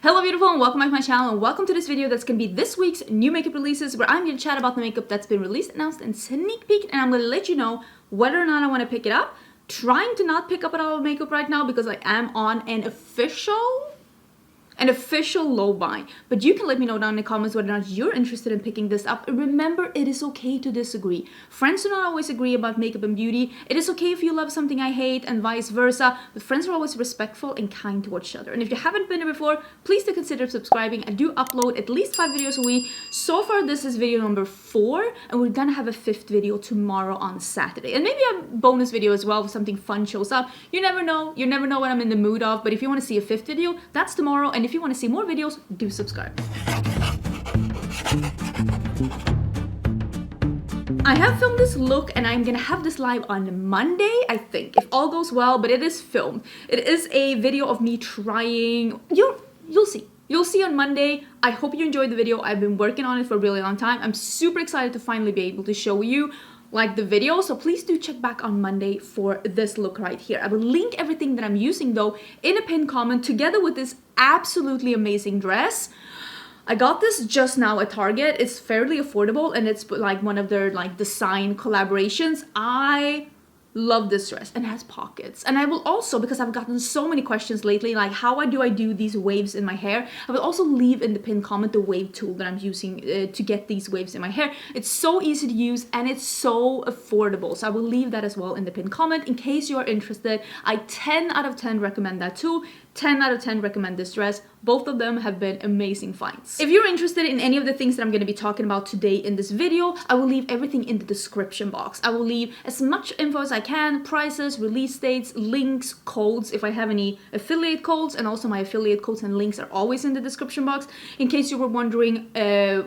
Hello beautiful and welcome back to my channel and welcome to this video that's going to be this week's new makeup releases where I'm going to chat about the makeup that's been released, announced, and sneak peek, and I'm going to let you know whether or not I want to pick it up. Trying to not pick up a lot of makeup right now because I am on an official low buy, but you can let me know down in the comments whether or not you're interested in picking this up. And remember, it is okay to disagree. Friends do not always agree about makeup and beauty. It is okay if you love something I hate and vice versa, but friends are always respectful and kind to each other. And if you haven't been here before, please do consider subscribing. I do upload at least 5 videos a week. So far this is video number 4 and we're gonna have a 5th video tomorrow on Saturday, and maybe a bonus video as well if something fun shows up. You never know what I'm in the mood of, but if you want to see a 5th video, that's tomorrow. And if you want to see more videos, do subscribe. I have filmed this look and I'm gonna have this live on Monday, I think, if all goes well, but it is filmed. It is a video of me trying. You'll see. You'll see on Monday. I hope you enjoyed the video. I've been working on it for a really long time. I'm super excited to finally be able to show you like the video, so please do check back on Monday for this look right here. I will link everything that I'm using though in a pinned comment together with this absolutely amazing dress. I got this just now at Target. It's fairly affordable and it's like one of their like design collaborations. I love this dress and it has pockets. And I will also, because I've gotten so many questions lately, like how do I do these waves in my hair, I will also leave in the pinned comment the wave tool that I'm using to get these waves in my hair. It's so easy to use and it's so affordable, so I will leave that as well in the pinned comment in case you are interested. I 10 out of 10 recommend that tool. 10 out of 10 recommend this dress. Both of them have been amazing finds. If you're interested in any of the things that I'm going to be talking about today in this video, I will leave everything in the description box. I will leave as much info as I can, prices, release dates, links, codes, if I have any affiliate codes, and also my affiliate codes and links are always in the description box in case you were wondering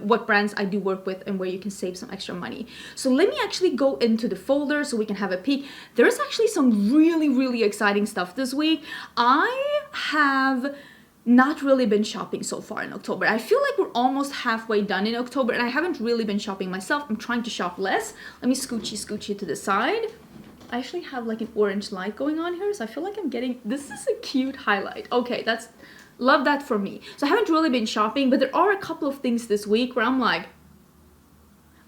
what brands I do work with and where you can save some extra money. So let me actually go into the folder so we can have a peek. There's actually some really exciting stuff this week. I have not really been shopping so far in October. I feel like we're almost halfway done in October and I haven't really been shopping myself. I'm trying to shop less. Let me scoochie to the side. I actually have like an orange light going on here, so I feel like I'm getting, this is a cute highlight. Okay, love that for me. So I haven't really been shopping, but there are a couple of things this week where I'm like,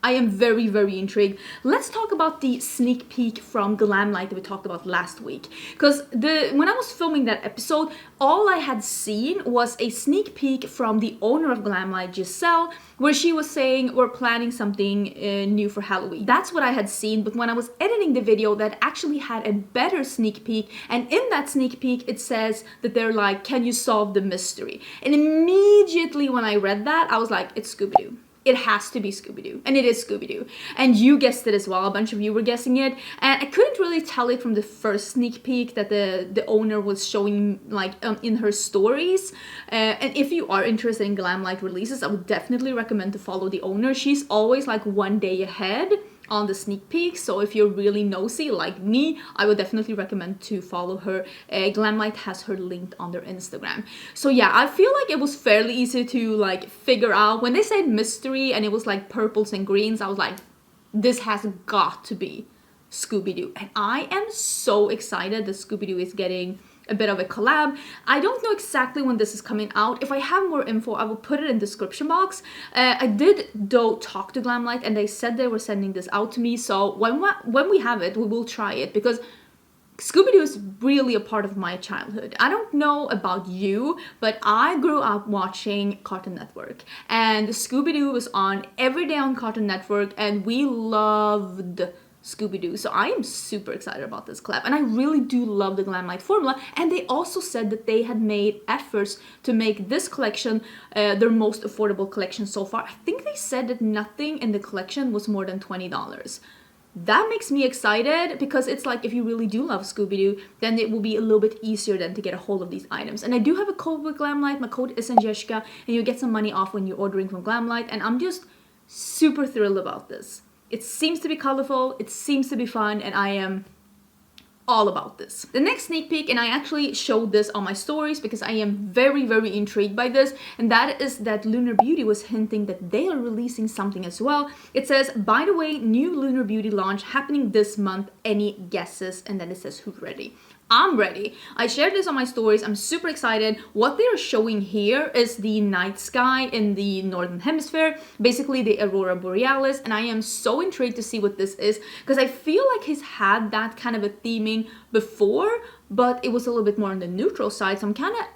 I am very intrigued. Let's talk about the sneak peek from Glamlite that we talked about last week. Because when I was filming that episode, all I had seen was a sneak peek from the owner of Glamlite, Giselle, where she was saying we're planning something new for Halloween. That's what I had seen, but when I was editing the video, that actually had a better sneak peek. And in that sneak peek, it says that they're like, can you solve the mystery? And immediately when I read that, I was like, it's Scooby-Doo. It has to be Scooby-Doo, and it is Scooby-Doo. And you guessed it as well, a bunch of you were guessing it, and I couldn't really tell it from the first sneak peek that the owner was showing like in her stories. And if you are interested in Glamlite releases, I would definitely recommend to follow the owner. She's always like one day ahead on the sneak peek, so if you're really nosy like me, I would definitely recommend to follow her. Glamlite has her linked on their Instagram. So yeah, I feel like it was fairly easy to like figure out. When they said mystery and it was like purples and greens, I was like, this has got to be Scooby-Doo. And I am so excited that Scooby-Doo is getting a bit of a collab. I don't know exactly when this is coming out. If I have more info, I will put it in the description box. I did though talk to Glamlite and they said they were sending this out to me, so when we have it, we will try it, because Scooby-Doo is really a part of my childhood. I don't know about you, but I grew up watching Cartoon Network, and Scooby-Doo was on every day on Cartoon Network, and we loved Scooby-Doo. So I am super excited about this collab, and I really do love the Glamlite formula. And they also said that they had made efforts to make this collection their most affordable collection so far. I think they said that nothing in the collection was more than $20. That makes me excited, because it's like if you really do love Scooby-Doo, then it will be a little bit easier then to get a hold of these items. And I do have a code with Glamlite. My code is Angelica, and you get some money off when you're ordering from Glamlite, and I'm just super thrilled about this. It seems to be colorful, it seems to be fun, and I am all about this. The next sneak peek, and I actually showed this on my stories because I am very intrigued by this, and that is that Lunar Beauty was hinting that they are releasing something as well. It says, by the way, new Lunar Beauty launch happening this month, any guesses? And then it says, who's ready? I'm ready. I shared this on my stories. I'm super excited. What they're showing here is the night sky in the northern hemisphere, basically the aurora borealis, and I am so intrigued to see what this is because I feel like he's had that kind of a theming before, but it was a little bit more on the neutral side. So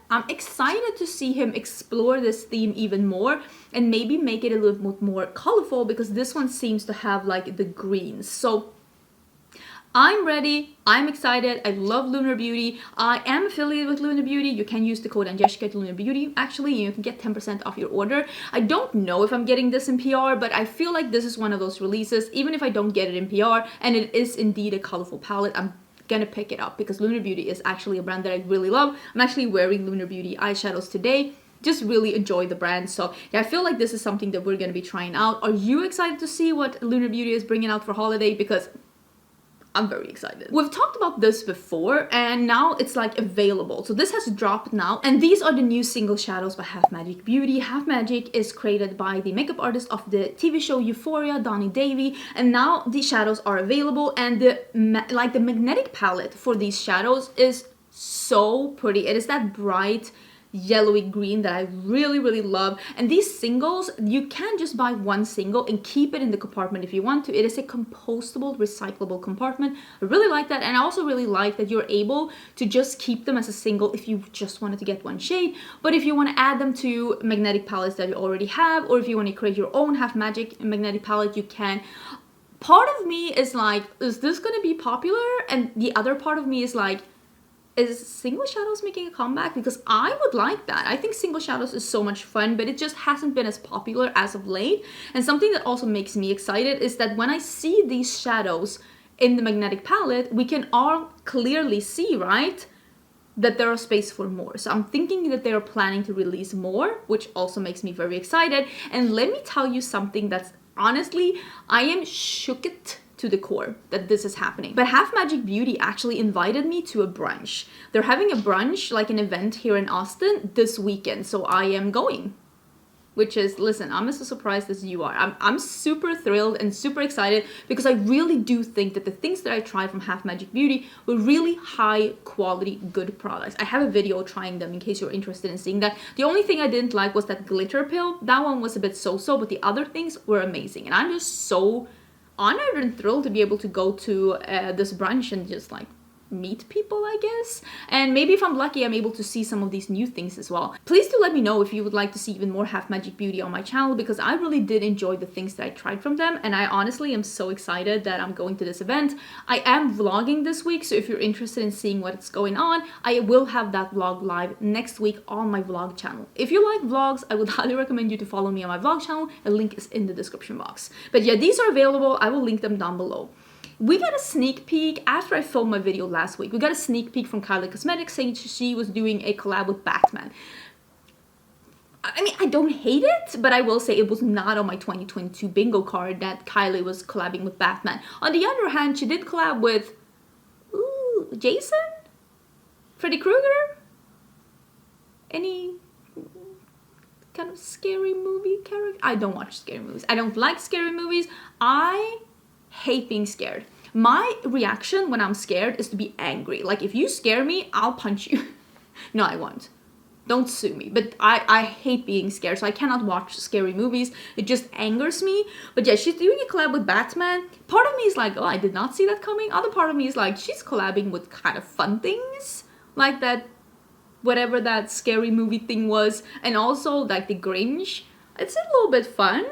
I'm excited to see him explore this theme even more and maybe make it a little bit more colorful, because this one seems to have like the greens. So I'm ready. I'm excited. I love Lunar Beauty. I am affiliated with Lunar Beauty. You can use the code Angelica at Lunar Beauty. Actually, you can get 10% off your order. I don't know if I'm getting this in PR, but I feel like this is one of those releases, even if I don't get it in PR, and it is indeed a colorful palette, I'm gonna pick it up because Lunar Beauty is actually a brand that I really love. I'm actually wearing Lunar Beauty eyeshadows today. Just really enjoy the brand. So yeah, I feel like this is something that we're gonna be trying out. Are you excited to see what Lunar Beauty is bringing out for holiday? Because I'm very excited. We've talked about this before and now it's like available. So this has dropped now, and these are the new single shadows by Half Magic Beauty. Half Magic is created by the makeup artist of the TV show Euphoria, Donny Davy, and now these shadows are available, and the magnetic palette for these shadows is so pretty. It is that bright yellowy green that I really love. And these singles, you can just buy one single and keep it in the compartment if you want to. It is a compostable, recyclable compartment. I really like that, and I also really like that you're able to just keep them as a single if you just wanted to get one shade. But if you want to add them to magnetic palettes that you already have, or if you want to create your own Half Magic magnetic palette, you can. Part of me is like, is this going to be popular? And the other part of me is like, is single shadows making a comeback? Because I would like that. I think single shadows is so much fun, but it just hasn't been as popular as of late. And something that also makes me excited is that when I see these shadows in the magnetic palette, we can all clearly see, right, that there are space for more. So I'm thinking that they're planning to release more, which also makes me very excited. And let me tell you something that's honestly, I am shooked to the core that this is happening. But Half Magic Beauty actually invited me to a brunch. They're having a brunch, like an event here in Austin this weekend, so I am going. Which is, listen, I'm as surprised as you are. I'm super thrilled and super excited because I really do think that the things that I tried from Half Magic Beauty were really high quality, good products. I have a video trying them in case you're interested in seeing that. The only thing I didn't like was that glitter pill. That one was a bit so-so, but the other things were amazing. And I'm just so honored and thrilled to be able to go to this brunch and just like meet people, I guess. And maybe if I'm lucky, I'm able to see some of these new things as well. Please do let me know if you would like to see even more Half Magic Beauty on my channel, because I really did enjoy the things that I tried from them, and I honestly am so excited that I'm going to this event. I am vlogging this week, so if you're interested in seeing what's going on, I will have that vlog live next week on my vlog channel. If you like vlogs, I would highly recommend you to follow me on my vlog channel. A link is in the description box. But yeah, these are available. I will link them down below. We got a sneak peek after I filmed my video last week. We got a sneak peek from Kylie Cosmetics saying she was doing a collab with Batman. I mean, I don't hate it, but I will say it was not on my 2022 bingo card that Kylie was collabing with Batman. On the other hand, she did collab with Jason? Freddy Krueger? Any kind of scary movie character? I don't watch scary movies. I don't like scary movies. I hate being scared. My reaction when I'm scared is to be angry. Like, if you scare me, I'll punch you. No, I won't. Don't sue me. But I hate being scared, so I cannot watch scary movies. It just angers me. But yeah, she's doing a collab with Batman. Part of me is like, oh, I did not see that coming. Other part of me is like, she's collabing with kind of fun things. Like that, whatever that scary movie thing was. And also, like, the Grinch. It's a little bit fun.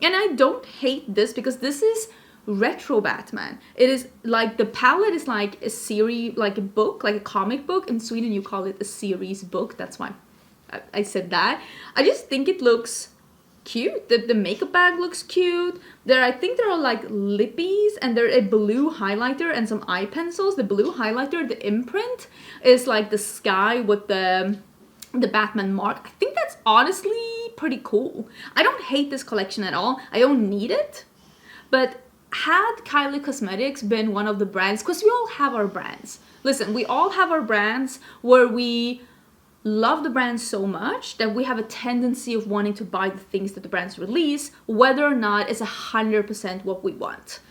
And I don't hate this because this is retro Batman. It is like, the palette is like a series, like a book, like a comic book. In Sweden you call it a series book. That's why I said that. I just think it looks cute. The makeup bag looks cute. I think there are like lippies, and there's a blue highlighter and some eye pencils. The blue highlighter, the imprint is like the sky with the Batman mark. I think that's honestly pretty cool. I don't hate this collection at all. I don't need it. But had Kylie Cosmetics been one of the brands, because we all have our brands. Listen, we all have our brands where we love the brand so much that we have a tendency of wanting to buy the things that the brands release, whether or not it's 100% what we want.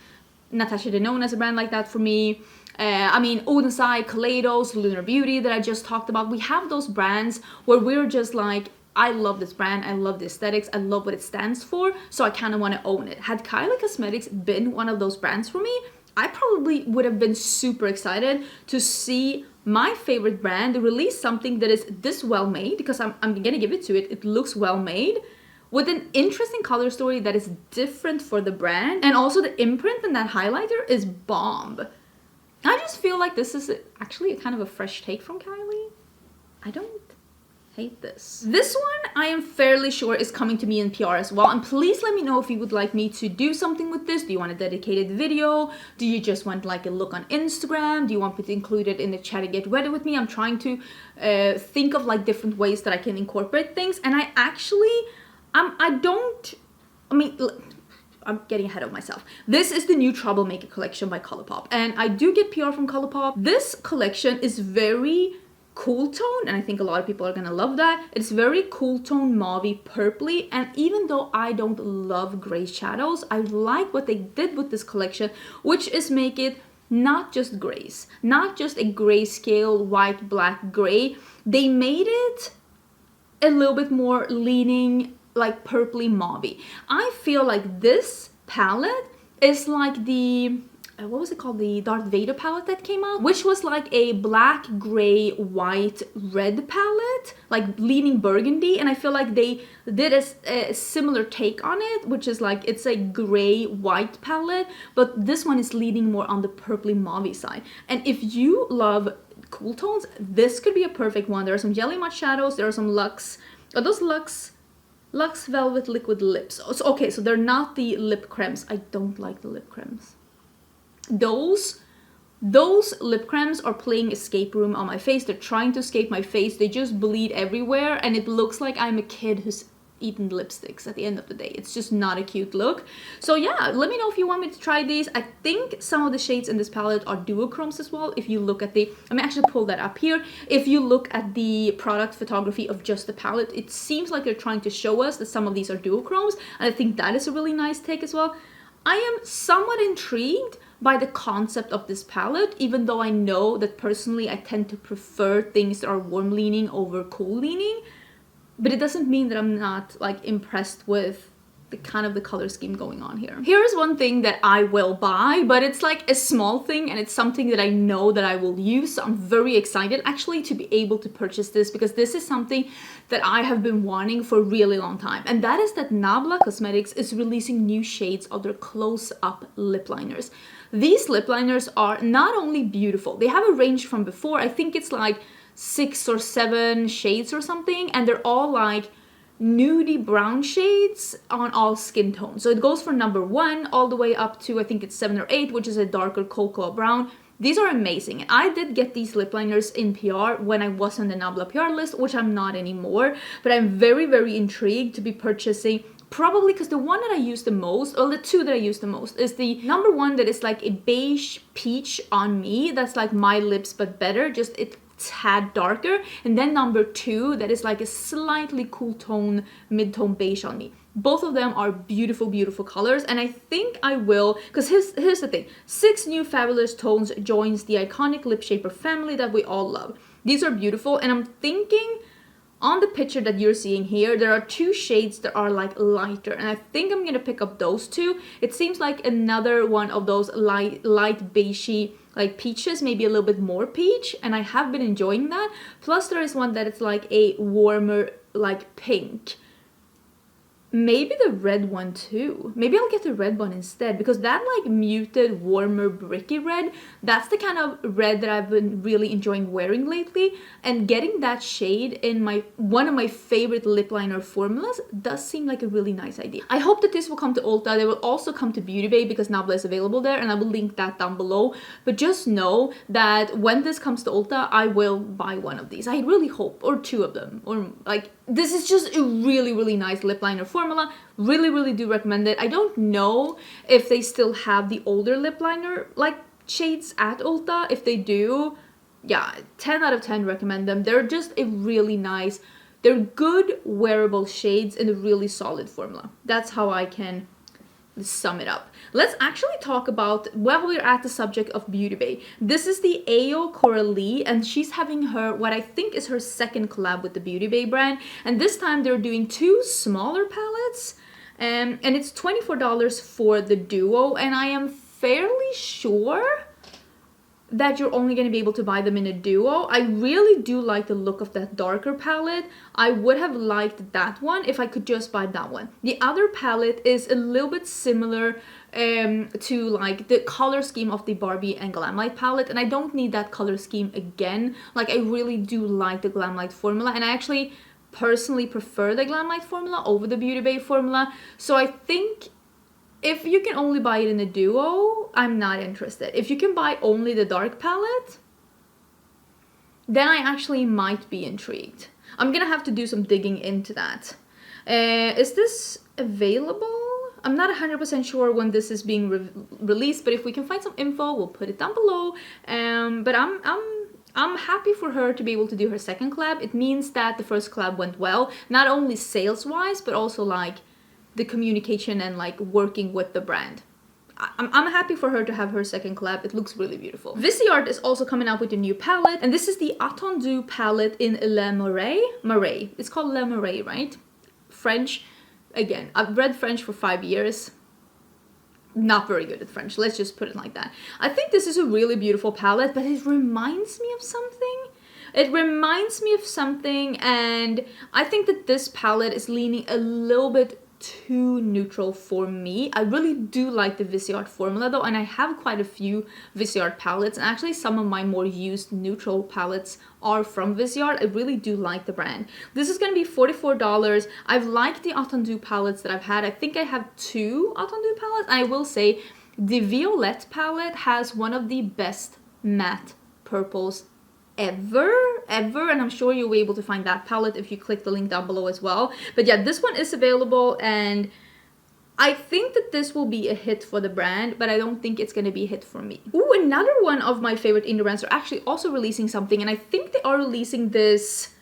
Natasha Denona is a brand like that for me. I mean, Odensai, Kaleidos, Lunar Beauty that I just talked about. We have those brands where we're just like, I love this brand, I love the aesthetics, I love what it stands for, so I kind of want to own it. Had Kylie Cosmetics been one of those brands for me, I probably would have been super excited to see my favorite brand release something that is this well made, because I'm gonna give it to it. It looks well made with an interesting color story that is different for the brand, and also the imprint and that highlighter is bomb. I just feel like this is actually kind of a fresh take from Kylie. I don't hate this. This one I am fairly sure is coming to me in PR as well, and please let me know if you would like me to do something with this. Do you want a dedicated video? Do you just want like a look on Instagram? Do you want me to include it in the chat and get ready with me? I'm trying to think of like different ways that I can incorporate things, and I actually I'm getting ahead of myself. This is the new Troublemaker collection by Colourpop, and I do get PR from Colourpop. This collection is very cool tone, and I think a lot of people are gonna love that. It's very cool tone, mauvey, purpley, and even though I don't love gray shadows, I like what they did with this collection, which is make it not just grays, not just a grayscale white, black, gray. They made it a little bit more leaning like purpley mauvey. I feel like this palette is like the what was it called, the Darth Vader palette that came out, which was like a black, gray, white, red palette, like leaning burgundy, and I feel like they did a similar take on it, which is like it's a gray white palette, but this one is leaning more on the purpley mauvey side. And if you love cool tones, this could be a perfect one. There are some jelly matte shadows, there are some Luxe, are those Luxe Velvet Liquid Lips? So, okay, so they're not the lip creams. I don't like the lip creams. Those lip creams are playing escape room on my face. They're trying to escape my face. They just bleed everywhere, and it looks like I'm a kid who's eaten lipsticks at the end of the day. It's just not a cute look. So yeah, let me know if you want me to try these. I think some of the shades in this palette are duochromes as well. If you look at the, let me actually pull that up here. If you look at the product photography of just the palette, it seems like they're trying to show us that some of these are duochromes, and I think that is a really nice take as well. I am somewhat intrigued by the concept of this palette, even though I know that personally I tend to prefer things that are warm leaning over cool leaning, but it doesn't mean that I'm not like impressed with the kind of the color scheme going on here. Here's one thing that I will buy, but it's like a small thing, and it's something that I know that I will use. So I'm very excited actually to be able to purchase this, because this is something that I have been wanting for a really long time, and that is that Nabla Cosmetics is releasing new shades of their close-up lip liners. These lip liners are not only beautiful, they have a range from before, I think it's like 6 or 7 shades or something, and they're all like nudie brown shades on all skin tones. So it goes from number 1 all the way up to I think it's 7 or 8, which is a darker cocoa brown. These are amazing. I did get these lip liners in PR when I was on the Nabla PR list, which I'm not anymore, but I'm very, very intrigued to be purchasing, probably because the one that I use the most, or the two that I use the most, is the number 1 that is like a beige peach on me, that's like my lips but better, just it tad darker, and then number 2 that is like a slightly cool tone, mid-tone beige on me. Both of them are beautiful, beautiful colors, and I think I will, because here's the thing, 6 new fabulous tones joins the iconic lip shaper family that we all love. These are beautiful, and I'm thinking on the picture that you're seeing here, there are 2 shades that are like lighter, and I think I'm gonna pick up those 2. It seems like another one of those light beigey, like peaches, maybe a little bit more peach, and I have been enjoying that. Plus there is one that is like a warmer like pink. Maybe the red one too. Maybe I'll get the red one instead, because that like muted, warmer, bricky red, that's the kind of red that I've been really enjoying wearing lately. And getting that shade in one of my favorite lip liner formulas does seem like a really nice idea. I hope that this will come to Ulta. They will also come to Beauty Bay, because Nabla is available there, and I will link that down below. But just know that when this comes to Ulta, I will buy one of these. I really hope, or 2 of them, or like, this is just a really, really nice lip liner formula. Really, really do recommend it. I don't know if they still have the older lip liner like shades at Ulta. If they do, yeah, 10 out of 10 recommend them. They're just a really nice, they're good wearable shades in a really solid formula. That's how I can sum it up. Let's actually talk about, while we're at the subject of Beauty Bay, this is the Ayo Coralie, and she's having her, what I think is her second collab with the Beauty Bay brand, and this time they're doing 2 smaller palettes, and it's $24 for the duo, and I am fairly sure that you're only going to be able to buy them in a duo. I really do like the look of that darker palette. I would have liked that one if I could just buy that one. The other palette is a little bit similar to like the color scheme of the Barbie and Glamlite palette, and I don't need that color scheme again. Like, I really do like the Glamlite formula, and I actually personally prefer the Glamlite formula over the Beauty Bay formula. So I think if you can only buy it in a duo, I'm not interested. If you can buy only the dark palette, then I actually might be intrigued. I'm gonna have to do some digging into that. Is this available? I'm not 100% sure when this is being released, but if we can find some info, we'll put it down below. But I'm happy for her to be able to do her second collab. It means that the first collab went well, not only sales-wise, but also like the communication and like working with the brand. I'm happy for her to have her second collab. It looks really beautiful. Viseart is also coming out with a new palette, and this is the Étendu palette in Le Marais. Marais. It's called Le Marais, right? French. Again, I've read French for 5 years. Not very good at French. Let's just put it like that. I think this is a really beautiful palette, but it reminds me of something. It reminds me of something, and I think that this palette is leaning a little bit too neutral for me. I really do like the Viseart formula though, and I have quite a few Viseart palettes, and actually some of my more used neutral palettes are from Viseart. I really do like the brand. This is going to be $44. I've liked the Étendu palettes that I've had. I think I have 2 Étendu palettes, and I will say the Violette palette has one of the best matte purples ever, and I'm sure you'll be able to find that palette if you click the link down below as well. But yeah, this one is available, and I think that this will be a hit for the brand, but I don't think it's going to be a hit for me. Ooh, another one of my favorite indie brands are actually also releasing something, and I think they are releasing this.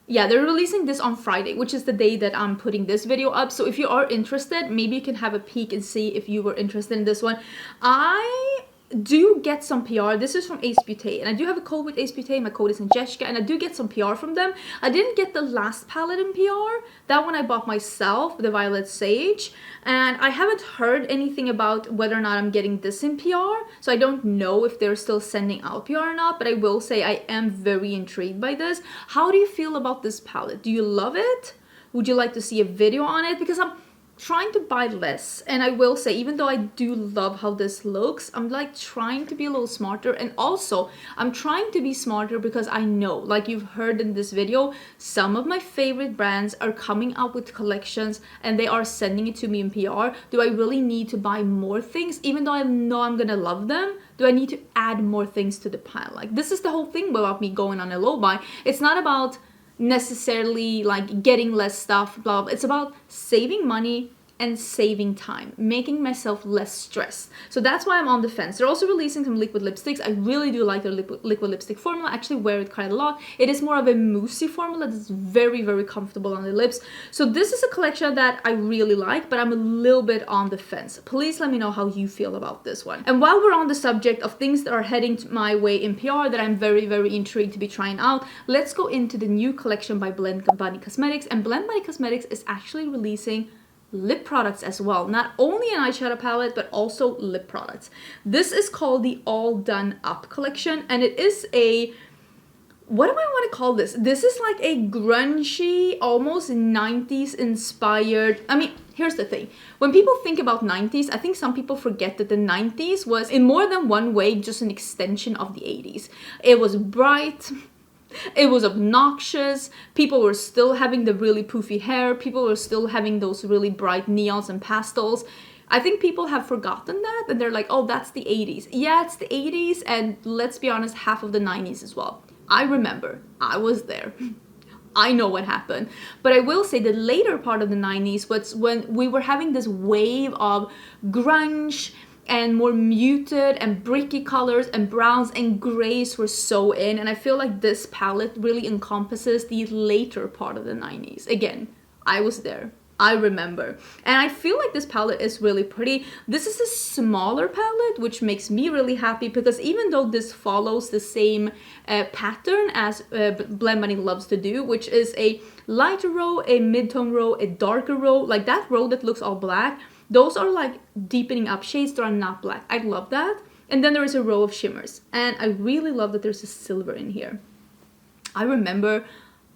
Yeah, they're releasing this on Friday, which is the day that I'm putting this video up. So if you are interested, maybe you can have a peek and see if you were interested in this one. I do get some PR. This is from Ace Beauté, and I do have a code with Ace Beauté. My code is Angelica, and I do get some PR from them. I didn't get the last palette in PR. That one I bought myself, the Violet Sage, and I haven't heard anything about whether or not I'm getting this in PR, so I don't know if they're still sending out PR or not, but I will say I am very intrigued by this. How do you feel about this palette? Do you love it? Would you like to see a video on it? Because I'm trying to buy less, and I will say, even though I do love how this looks, I'm like trying to be a little smarter, and also I'm trying to be smarter because I know, like you've heard in this video, some of my favorite brands are coming out with collections and they are sending it to me in PR. Do I really need to buy more things? Even though I know I'm gonna love them, do I need to add more things to the pile? Like, this is the whole thing about me going on a low buy. It's not about necessarily like getting less stuff, blah, blah. It's about saving money and saving time, making myself less stressed. So that's why I'm on the fence. They're also releasing some liquid lipsticks. I really do like their liquid lipstick formula. I actually wear it quite a lot. It is more of a moussey formula that's very, very comfortable on the lips. So this is a collection that I really like, but I'm a little bit on the fence. Please let me know how you feel about this one. And while we're on the subject of things that are heading my way in PR that I'm very, very intrigued to be trying out, let's go into the new collection by Blend Bunny Cosmetics. And Blend Bunny Cosmetics is actually releasing lip products as well. Not only an eyeshadow palette, but also lip products. This is called the All Done Up collection, and it is a, what do I want to call this? This is like a grungy, almost 90s inspired. I mean, here's the thing. When people think about 90s, I think some people forget that the 90s was in more than one way just an extension of the 80s. It was bright. It was obnoxious. People were still having the really poofy hair. People were still having those really bright neons and pastels. I think people have forgotten that, and they're like, oh, that's the 80s. Yeah, it's the 80s, and let's be honest, half of the 90s as well. I remember. I was there. I know what happened. But I will say the later part of the 90s was when we were having this wave of grunge and more muted and bricky colors, and browns and grays were so in. And I feel like this palette really encompasses the later part of the 90s. Again, I was there. I remember. And I feel like this palette is really pretty. This is a smaller palette, which makes me really happy because even though this follows the same pattern as Blend Money loves to do, which is a lighter row, a mid-tone row, a darker row, like that row that looks all black, those are like deepening up shades that are not black. I love that. And then there is a row of shimmers. And I really love that there's a silver in here. I remember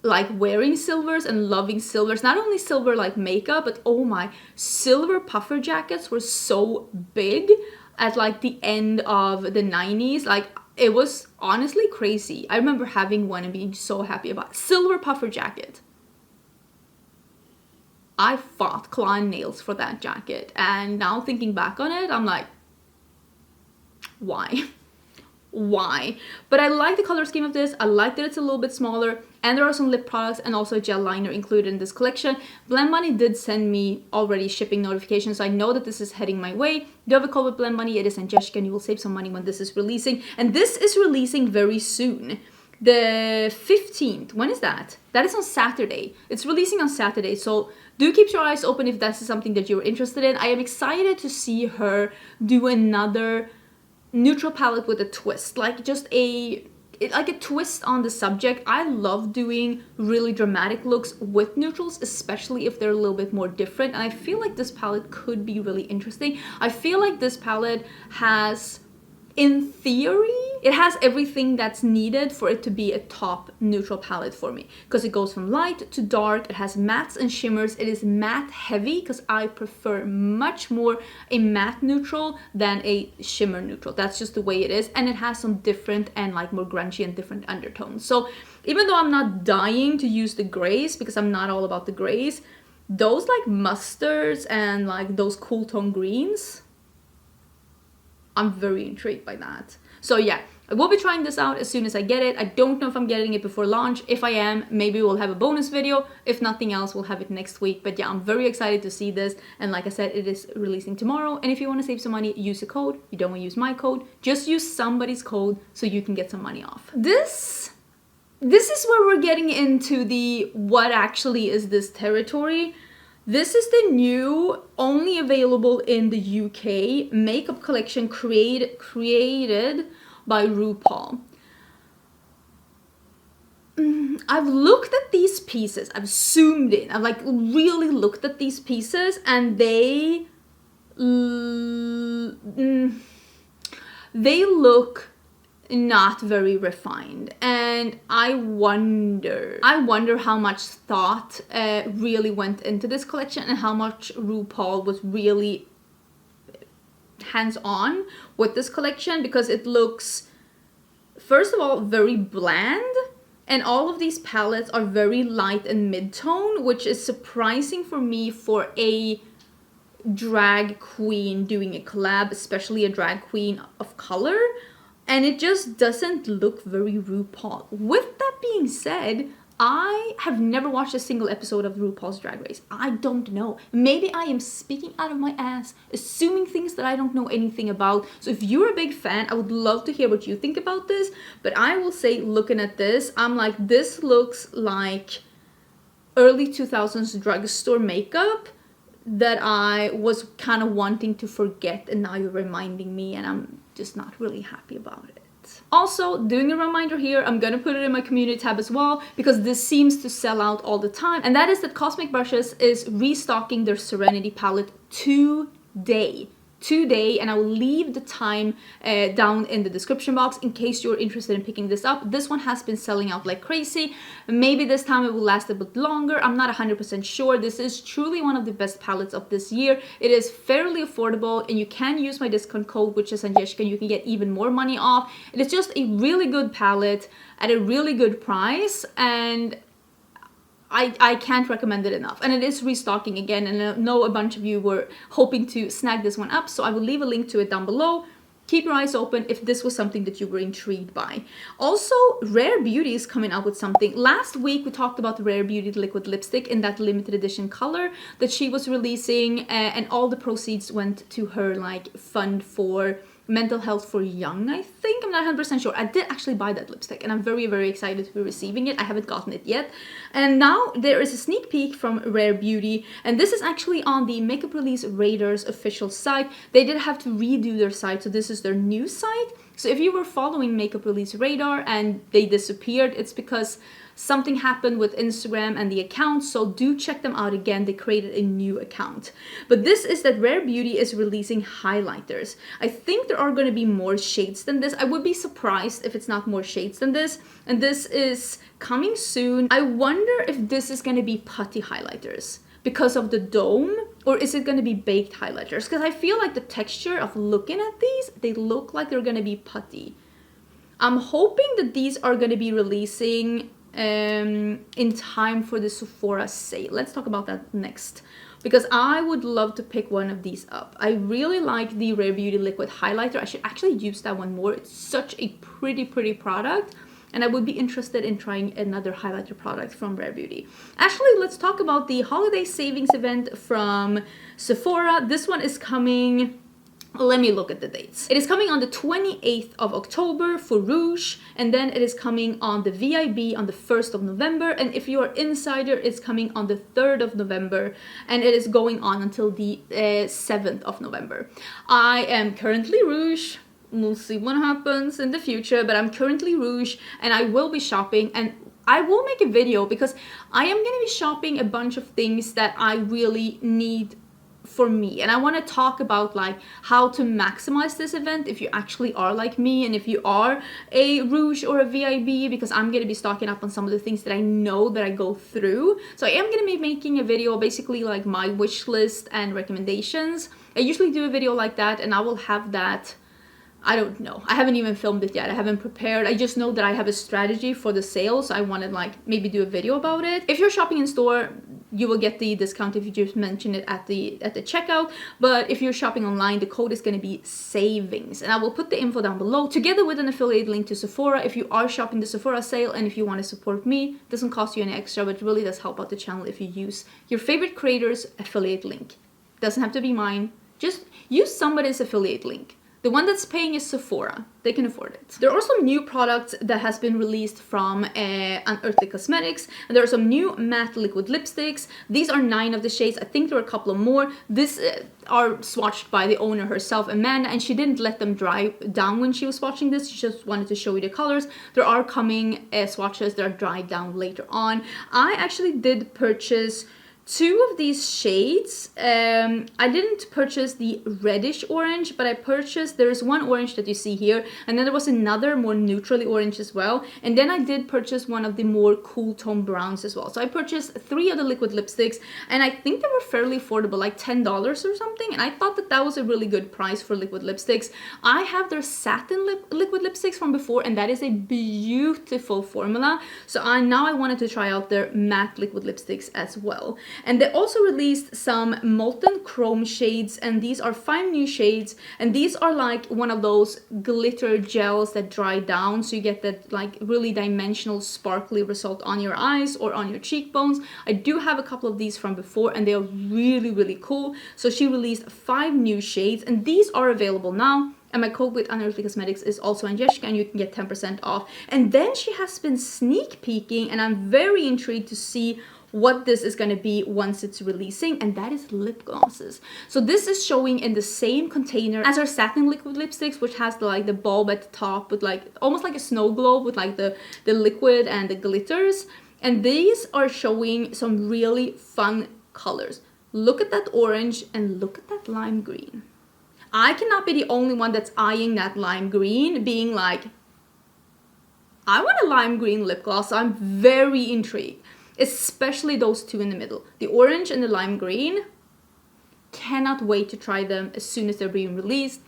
like wearing silvers and loving silvers, not only silver like makeup, but oh my, silver puffer jackets were so big at like the end of the 90s. Like it was honestly crazy. I remember having one and being so happy about it. Silver puffer jacket. I fought claw and nails for that jacket, and now thinking back on it, I'm like, why? Why? But I like the color scheme of this. I like that it's a little bit smaller, and there are some lip products and also a gel liner included in this collection. Blend Money did send me already shipping notifications, so I know that this is heading my way. Do have a code with Blend Money. It is Angelica, and you will save some money when this is releasing. And this is releasing very soon. The 15th. When is that? That is on Saturday. It's releasing on Saturday, so do keep your eyes open if that's something that you're interested in. I am excited to see her do another neutral palette with a twist, like just a twist on the subject. I love doing really dramatic looks with neutrals, especially if they're a little bit more different, and I feel like this palette could be really interesting. I feel like this palette has, in theory, it has everything that's needed for it to be a top neutral palette for me, because it goes from light to dark, it has mattes and shimmers, it is matte heavy because I prefer much more a matte neutral than a shimmer neutral. That's just the way it is, and it has some different and like more grungy and different undertones. So even though I'm not dying to use the grays, because I'm not all about the grays, those like mustards and like those cool tone greens, I'm very intrigued by that. So yeah, I will be trying this out as soon as I get it. I don't know if I'm getting it before launch. If I am, maybe we'll have a bonus video. If nothing else, we'll have it next week. But yeah, I'm very excited to see this. And like I said, it is releasing tomorrow. And if you want to save some money, use a code. You don't want to use my code. Just use somebody's code so you can get some money off. This is where we're getting into the what actually is this territory. This is the new, only available in the UK, makeup collection created by RuPaul. I've looked at these pieces, I've zoomed in, I've like really looked at these pieces, and they look not very refined, and I wonder how much thought really went into this collection, and how much RuPaul was really hands-on with this collection, because it looks, first of all, very bland, and all of these palettes are very light and mid-tone, which is surprising for me for a drag queen doing a collab, especially a drag queen of color. And it just doesn't look very RuPaul. With that being said, I have never watched a single episode of RuPaul's Drag Race. I don't know. Maybe I am speaking out of my ass, assuming things that I don't know anything about. So if you're a big fan, I would love to hear what you think about this. But I will say, looking at this, I'm like, this looks like early 2000s drugstore makeup that I was kind of wanting to forget, and now you're reminding me, and I'm just not really happy about it. Also, doing a reminder here, I'm gonna put it in my community tab as well, because this seems to sell out all the time, and that is that Cosmic Brushes is restocking their Serenity palette today, and I will leave the time down in the description box in case you're interested in picking this up. This one has been selling out like crazy. Maybe this time it will last a bit longer. I'm not 100% sure. This is truly one of the best palettes of this year. It is fairly affordable, and you can use my discount code, which is Angelica, and you can get even more money off. It is just a really good palette at a really good price, and I can't recommend it enough. And it is restocking again, and I know a bunch of you were hoping to snag this one up, so I will leave a link to it down below. Keep your eyes open if this was something that you were intrigued by. Also, Rare Beauty is coming out with something. Last week we talked about the Rare Beauty liquid lipstick in that limited edition color that she was releasing, and all the proceeds went to her like fund for Mental Health for Young, I think. I'm not 100% sure. I did actually buy that lipstick and I'm very, very excited to be receiving it. I haven't gotten it yet. And now there is a sneak peek from Rare Beauty, and this is actually on the Makeup Release Radar's official site. They did have to redo their site, so this is their new site. So if you were following Makeup Release Radar and they disappeared, it's because something happened with Instagram and the account, so do check them out again. They created a new account. But this is that Rare Beauty is releasing highlighters. I think there are going to be more shades than this. I would be surprised if it's not more shades than this. And this is coming soon. I wonder if this is going to be putty highlighters because of the dome, or is it going to be baked highlighters? Because I feel like the texture of looking at these, they look like they're going to be putty. I'm hoping that these are going to be releasing in time for the Sephora sale. Let's talk about that next, because I would love to pick one of these up. I really like the Rare Beauty liquid highlighter. I should actually use that one more. It's such a pretty product, and I would be interested in trying another highlighter product from Rare Beauty. Actually, let's talk about the holiday savings event from Sephora. This one is coming. Let me look at the dates. It is coming on the 28th of October for Rouge, and then it is coming on the VIB on the 1st of November, and if you are insider, it's coming on the 3rd of November, and it is going on until the 7th of November. I am currently Rouge. We'll see what happens in the future, but I'm currently Rouge, and I will be shopping, and I will make a video because I am going to be shopping a bunch of things that I really need for me, and I want to talk about like how to maximize this event if you actually are like me and if you are a Rouge or a VIB, because I'm going to be stocking up on some of the things that I know that I go through. So I am going to be making a video basically like my wish list and recommendations. I usually do a video like that, and I will have that, I don't know, I haven't even filmed it yet, I haven't prepared. I just know that I have a strategy for the sale, so I want to like maybe do a video about it. If you're shopping in store, you will get the discount if you just mention it at the checkout, but if you're shopping online, the code is going to be savings, and I will put the info down below together with an affiliate link to Sephora if you are shopping the Sephora sale, and if you want to support me. It doesn't cost you any extra, but it really does help out the channel if you use your favorite creator's affiliate link. It doesn't have to be mine, just use somebody's affiliate link. The one that's paying is Sephora. They can afford it. There are some new products that has been released from Unearthly Cosmetics, and there are some new matte liquid lipsticks. These are 9 of the shades. I think there are a couple of more. These are swatched by the owner herself, Amanda, and she didn't let them dry down when she was swatching this. She just wanted to show you the colors. There are coming swatches that are dried down later on. I actually did purchase 2 of these shades. I didn't purchase the reddish orange, but I purchased, there's one orange that you see here, and then there was another more neutrally orange as well, and then I did purchase one of the more cool tone browns as well. So I purchased 3 of the liquid lipsticks, and I think they were fairly affordable, like $10 or something, and I thought that that was a really good price for liquid lipsticks. I have their satin liquid lipsticks from before, and that is a beautiful formula, so now I wanted to try out their matte liquid lipsticks as well. And they also released some molten chrome shades, and these are 5 new shades, and these are like one of those glitter gels that dry down, so you get that like really dimensional sparkly result on your eyes or on your cheekbones. I do have a couple of these from before, and they are really cool. So she released 5 new shades, and these are available now. And my code with Unearthly Cosmetics is also Angelica, and you can get 10% off. And then she has been sneak peeking, and I'm very intrigued to see what this is going to be once it's releasing, and that is lip glosses. So this is showing in the same container as our satin liquid lipsticks, which has the bulb at the top with like almost like a snow globe with like the liquid and the glitters, and these are showing some really fun colors. Look at that orange and look at that lime green. I cannot be the only one that's eyeing that lime green, being like, I want a lime green lip gloss. So I'm very intrigued. Especially those 2 in the middle, the orange and the lime green. Cannot wait to try them as soon as they're being released.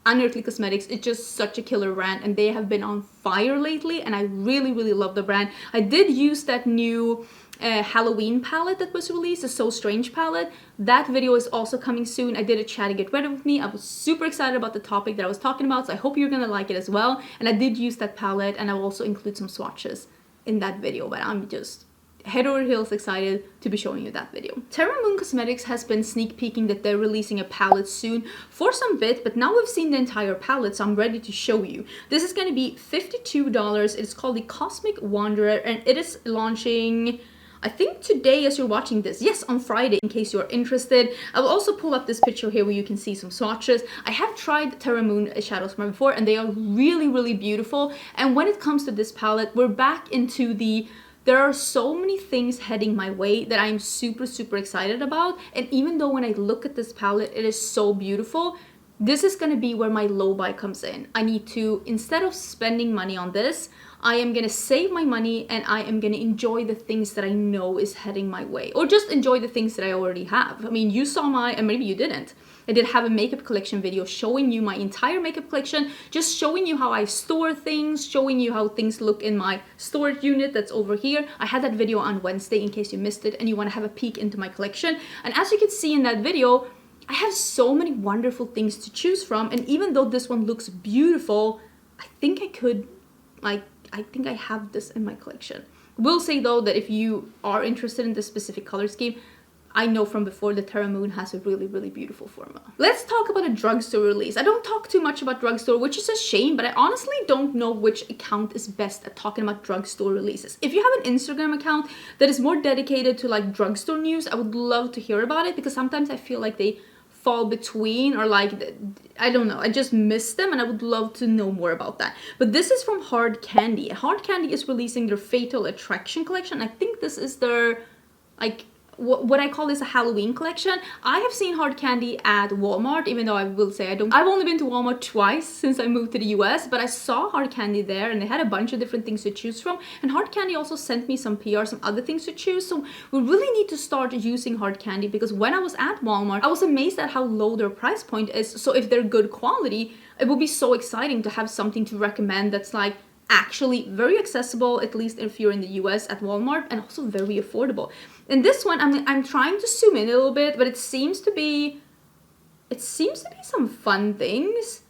Unearthly Cosmetics is just such a killer brand, and they have been on fire lately, and I really love the brand. I did use that new Halloween palette that was released, the So Strange palette. That video is also coming soon. I did a chat to get ready with me. I was super excited about the topic that I was talking about, so I hope you're gonna like it as well. And I did use that palette, and I will also include some swatches in that video, but I'm just head over heels excited to be showing you that video. Terra Cosmetics has been sneak peeking that they're releasing a palette soon for some bit, but now we've seen the entire palette, so I'm ready to show you. This is going to be $52. It's called the Cosmic Wanderer, and it is launching, I think today as you're watching this. Yes, on Friday, in case you're interested. I will also pull up this picture here where you can see some swatches. I have tried Terra Moon shadows from before, and they are really, really beautiful. And when it comes to this palette, we're back into the... There are so many things heading my way that I'm super, super excited about. And even though when I look at this palette, it is so beautiful, this is going to be where my low buy comes in. I need to, instead of spending money on this, I am going to save my money and I am going to enjoy the things that I know is heading my way. Or just enjoy the things that I already have. I mean, you saw my, and maybe you didn't. I did have a makeup collection video showing you my entire makeup collection, just showing you how I store things, showing you how things look in my storage unit that's over here. I had that video on Wednesday in case you missed it and you want to have a peek into my collection. And as you can see in that video, I have so many wonderful things to choose from. And even though this one looks beautiful, I think I could, like, I think I have this in my collection. Will say though that if you are interested in this specific color scheme, I know from before that Terra Moon has a really, really beautiful formula. Let's talk about a drugstore release. I don't talk too much about drugstore, which is a shame, but I honestly don't know which account is best at talking about drugstore releases. If you have an Instagram account that is more dedicated to like drugstore news, I would love to hear about it, because sometimes I feel like they fall between, or like, I don't know, I just miss them, and I would love to know more about that. But this is from Hard Candy. Hard Candy is releasing their Fatal Attraction collection. I think this is their, like, what I call this a Halloween collection. I have seen Hard Candy at Walmart, even though I will say I've only been to Walmart twice since I moved to the US, but I saw Hard Candy there and they had a bunch of different things to choose from. And Hard Candy also sent me some PR, some other things to choose. So we really need to start using Hard Candy, because when I was at Walmart, I was amazed at how low their price point is. So if they're good quality, it would be so exciting to have something to recommend that's like actually very accessible, at least if you're in the US at Walmart, and also very affordable. And this one, I'm trying to zoom in a little bit, but it seems to be some fun things.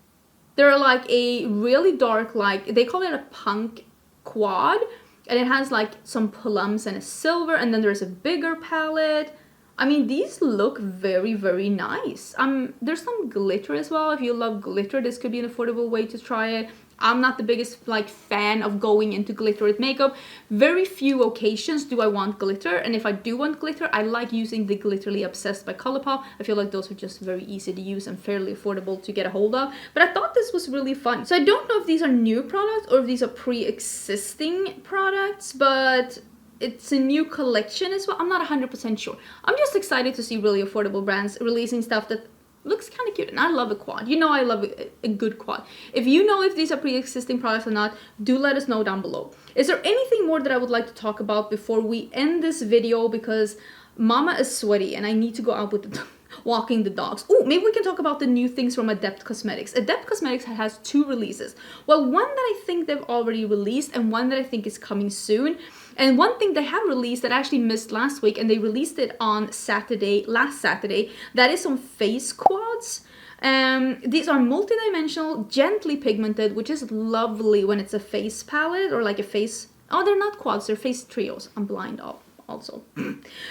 They're like a really dark, like, they call it a punk quad, and it has like some plums and a silver, and then there's a bigger palette. I mean, these look very, very nice. There's some glitter as well. If you love glitter, this could be an affordable way to try it. I'm not the biggest like fan of going into glitter with makeup. Very few occasions do I want glitter, and if I do want glitter, I like using the Glitterly Obsessed by Colourpop. I feel like those are just very easy to use and fairly affordable to get a hold of. But I thought this was really fun. So I don't know if these are new products or if these are pre-existing products, but it's a new collection as well. I'm not 100% sure. I'm just excited to see really affordable brands releasing stuff that looks kind of cute, and I love a quad. You know I love a good quad. If you know if these are pre-existing products or not, do let us know down below. Is there anything more that I would like to talk about before we end this video, because Mama is sweaty and I need to go out with the walking the dogs. Oh, maybe we can talk about the new things from Adept Cosmetics. Adept Cosmetics has two releases. Well, one that I think they've already released and one that I think is coming soon. And one thing they have released that I actually missed last week, and they released it on Saturday, last Saturday, that is some face quads. These are multi-dimensional, gently pigmented, which is lovely when it's a face palette or like a face... Oh, they're not quads, they're face trios. I'm blind also.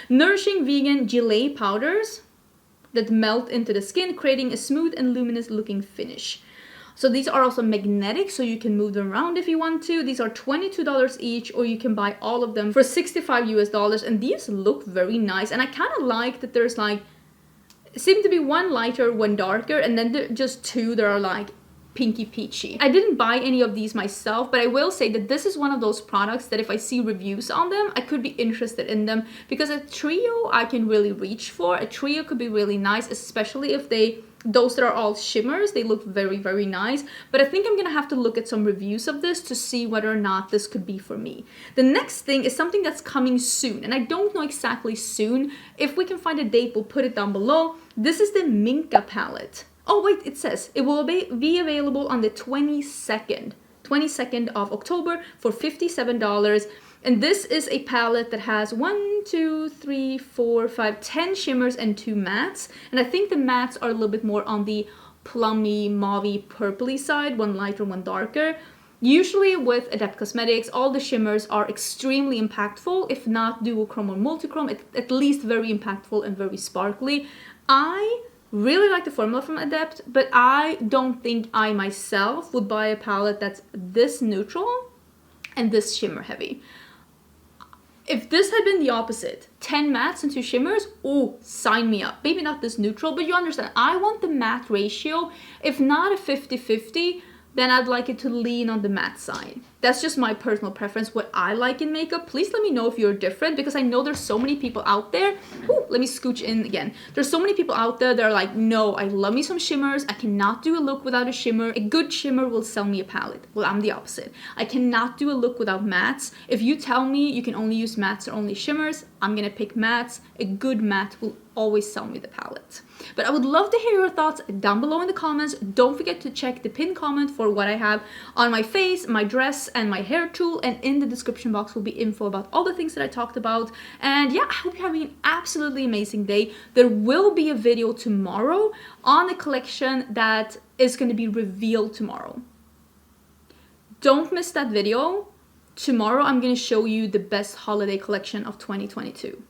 Nourishing vegan gelée powders that melt into the skin, creating a smooth and luminous looking finish. So these are also magnetic, so you can move them around if you want to. These are $22 each, or you can buy all of them for $65 US, and these look very nice. And I kind of like that there's like, seem to be one lighter, one darker, and then just two that are like pinky peachy. I didn't buy any of these myself, but I will say that this is one of those products that if I see reviews on them, I could be interested in them, because a trio I can really reach for. A trio could be really nice, especially if those that are all shimmers, they look very, very nice. But I think I'm gonna have to look at some reviews of this to see whether or not this could be for me. The next thing is something that's coming soon, and I don't know exactly soon. If we can find a date, we'll put it down below. This is the Minka palette. Oh wait, it says it will be available on the 22nd of October for $57. And this is a palette that has 10 shimmers and 2 mattes. And I think the mattes are a little bit more on the plummy, mauvey, purpley side, one lighter, one darker. Usually with Adept Cosmetics, all the shimmers are extremely impactful, if not duochrome or multichrome, at least very impactful and very sparkly. I really like the formula from Adept, but I don't think I myself would buy a palette that's this neutral and this shimmer heavy. If this had been the opposite, 10 mattes and 2 shimmers, oh, sign me up. Maybe not this neutral, but you understand, I want the matte ratio, if not a 50-50, then I'd like it to lean on the matte side. That's just my personal preference, what I like in makeup. Please let me know if you're different, because I know there's so many people out there. Ooh, let me scooch in again. There's so many people out there that are like, no, I love me some shimmers. I cannot do a look without a shimmer. A good shimmer will sell me a palette. Well, I'm the opposite. I cannot do a look without mattes. If you tell me you can only use mattes or only shimmers, I'm gonna pick mattes. A good matte will always sell me the palette. But I would love to hear your thoughts down below in the comments. Don't forget to check the pinned comment for what I have on my face, my dress, and my hair tool, and in the description box will be info about all the things that I talked about. And yeah, I hope you're having an absolutely amazing day. There will be a video tomorrow on a collection that is going to be revealed tomorrow. Don't miss that video. Tomorrow I'm going to show you the best holiday collection of 2022.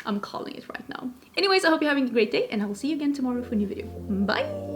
I'm calling it right now. Anyways, I hope you're having a great day, and I will see you again tomorrow for a new video. Bye!